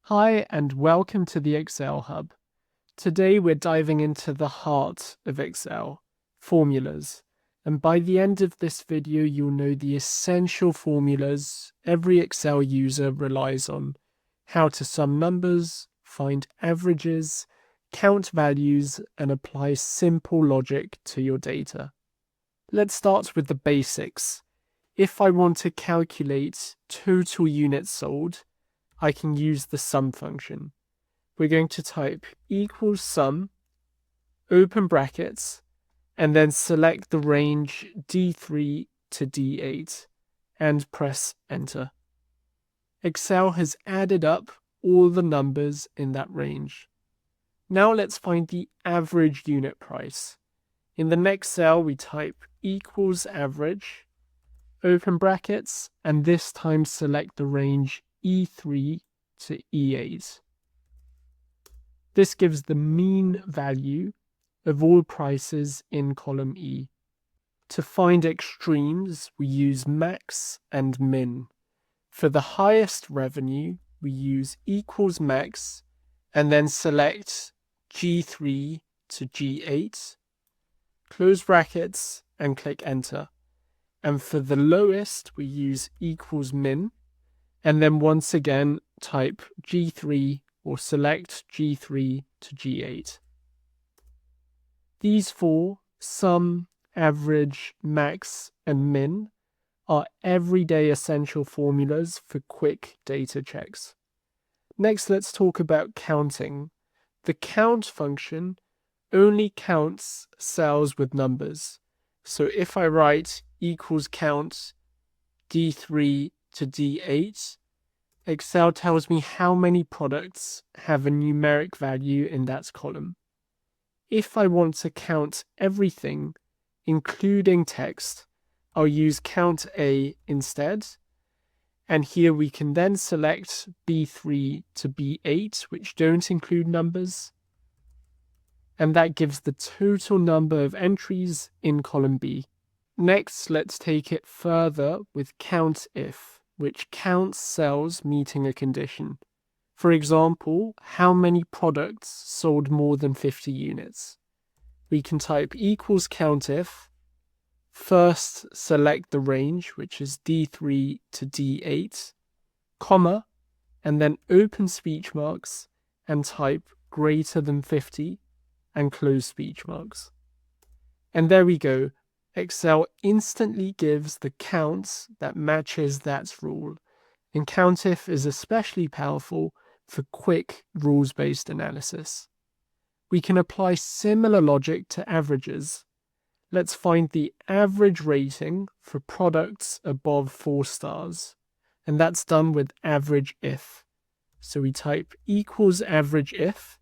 Hi and welcome to the Excel Hub. Today we're diving into the heart of Excel, formulas. And by the end of this video, you'll know the essential formulas every Excel user relies on: how to sum numbers, find averages, count values, and apply simple logic to your data. Let's start with the basics. If I want to calculate total units sold, I can use the sum function. We're going to type equals sum, open brackets, and then select the range D3 to D8 and press enter. Excel has added up all the numbers in that range. Now let's find the average unit price. In the next cell, we type equals average, open brackets, and this time select the range E3 to E8. This gives the mean value of all prices in column E. To find extremes, we use max and min. For the highest revenue, we use equals max and then select G3 to G8, close brackets and click enter. And for the lowest, we use equals min, and then once again type G3 or select G3 to G8. These four, sum, average, max, and min, are everyday essential formulas for quick data checks. Next, let's talk about counting. The count function only counts cells with numbers. So if I write equals count D3 to D8, Excel tells me how many products have a numeric value in that column. If I want to count everything, including text, I'll use count A instead. And here we can then select B3 to B8, which don't include numbers. And that gives the total number of entries in column B. Next, let's take it further with COUNTIF, which counts cells meeting a condition. For example, how many products sold more than 50 units? We can type equals COUNTIF, first select the range, which is D3 to D8, comma, and then open speech marks and type greater than 50 and close speech marks. And there we go. Excel instantly gives the counts that matches that rule, and COUNTIF is especially powerful for quick rules-based analysis. We can apply similar logic to averages. Let's find the average rating for products above 4 stars, and that's done with AVERAGEIF. So we type equals AVERAGEIF,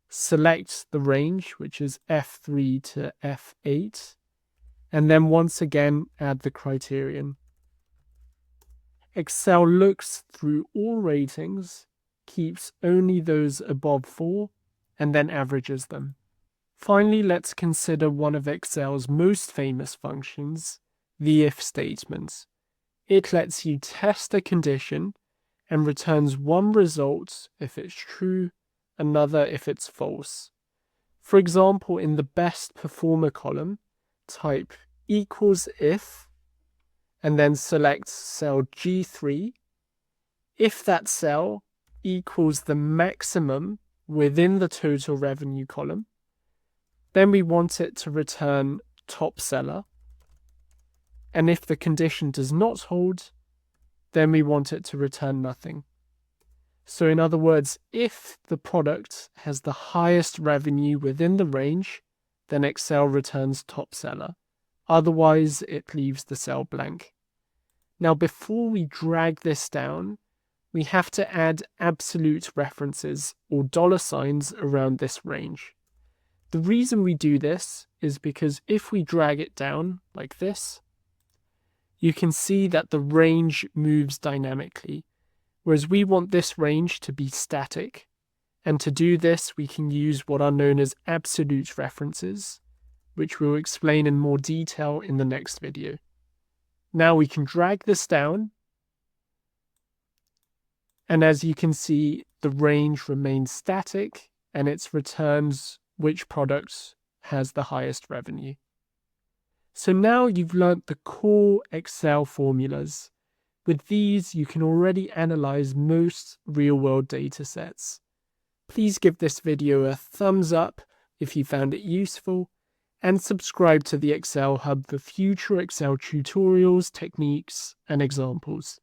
select the range, which is F3 to F8, and then once again add the criterion. Excel looks through all ratings, keeps only those above 4, and then averages them. Finally, let's consider one of Excel's most famous functions, the if statement. It lets you test a condition and returns one result if it's true, another if it's false. For example, in the best performer column, type equals if, and then select cell G3. If that cell equals the maximum within the total revenue column, then we want it to return top seller. And if the condition does not hold, then we want it to return nothing. So in other words, if the product has the highest revenue within the range, then Excel returns top seller. Otherwise, it leaves the cell blank. Now, before we drag this down, we have to add absolute references or $signs around this range. The reason we do this is because if we drag it down like this, you can see that the range moves dynamically, whereas we want this range to be static. And to do this, we can use what are known as absolute references, which we'll explain in more detail in the next video. Now we can drag this down, and as you can see, the range remains static, and it returns which product has the highest revenue. So now you've learnt the core Excel formulas. With these, you can already analyze most real-world data sets. Please give this video a thumbs up if you found it useful, and subscribe to the Excel Hub for future Excel tutorials, techniques, and examples.